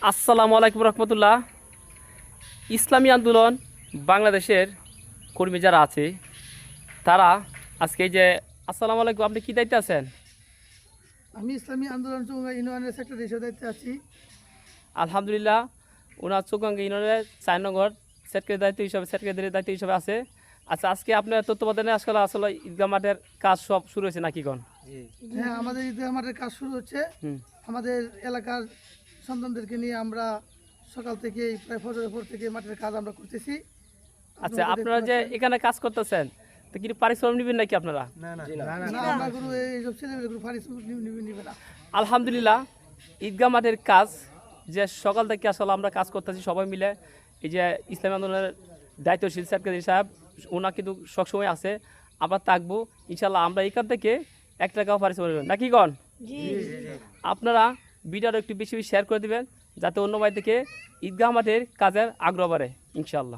আসসালামু আলাইকুম রহমতুল্লাহ। ইসলামী আন্দোলন বাংলাদেশের কর্মী যারা আছে তারা আজকে এই যে আসসালামু আলাইকুম, আপনি কী দায়িত্বে আছেন? আমি ইসলামী আন্দোলন চৌগাঁ ইউনিয়নের সেক্রেটারি হিসেবে দায়িত্বে আছি। আলহামদুলিল্লাহ, ওনার চৌগাঙ্গা ইউনিয়নের ৪ নং সেক্রেটারির দায়িত্ব হিসেবে আছে। আচ্ছা, আজকে আপনার তত্ত্বাবধানে আসলে ঈদগাহ মাঠের কাজ সব শুরু হয়েছে নাকি কোন? হ্যাঁ, আমাদের ঈদগাহ মাঠের কাজ শুরু হচ্ছে। আমাদের এলাকার সন্তানদেরকে নিয়ে আমরা সকাল থেকে প্রায় ফজরের পর থেকে মাঠের কাজ আমরা করতেছি। আচ্ছা, আপনারা যে এখানে কাজ করতেছেন তো কি পারিশ্রমিক নেবেন নাকি আপনারা? না, আমরা কোনো এইসব ছেলেমেয়ে কোনো পারিশ্রমিক নিবে না। আলহামদুলিল্লাহ, ঈদগাহ মাঠের কাজ যে সকাল থেকে আসলে আমরা কাজ করতেছি সবাই মিলে। এই যে ইসলামী আন্দোলনের দায়িত্বশীল সেক্রেটারি সাহেব ওনা কিন্তু সবসময় আছে, আবার থাকবো ইনশাল্লাহ। আমরা এখান থেকে 1 টাকাও পারিশ্রমিক নেবেন নাকি কন? আপনারা ভিডিওটা একটু বেশি বেশি শেয়ার করে দিবেন যাতে অন্য ভাই থেকে ঈদগাহ মাঠের কাজের আগ্রহ বাড়ে ইনশাল্লাহ।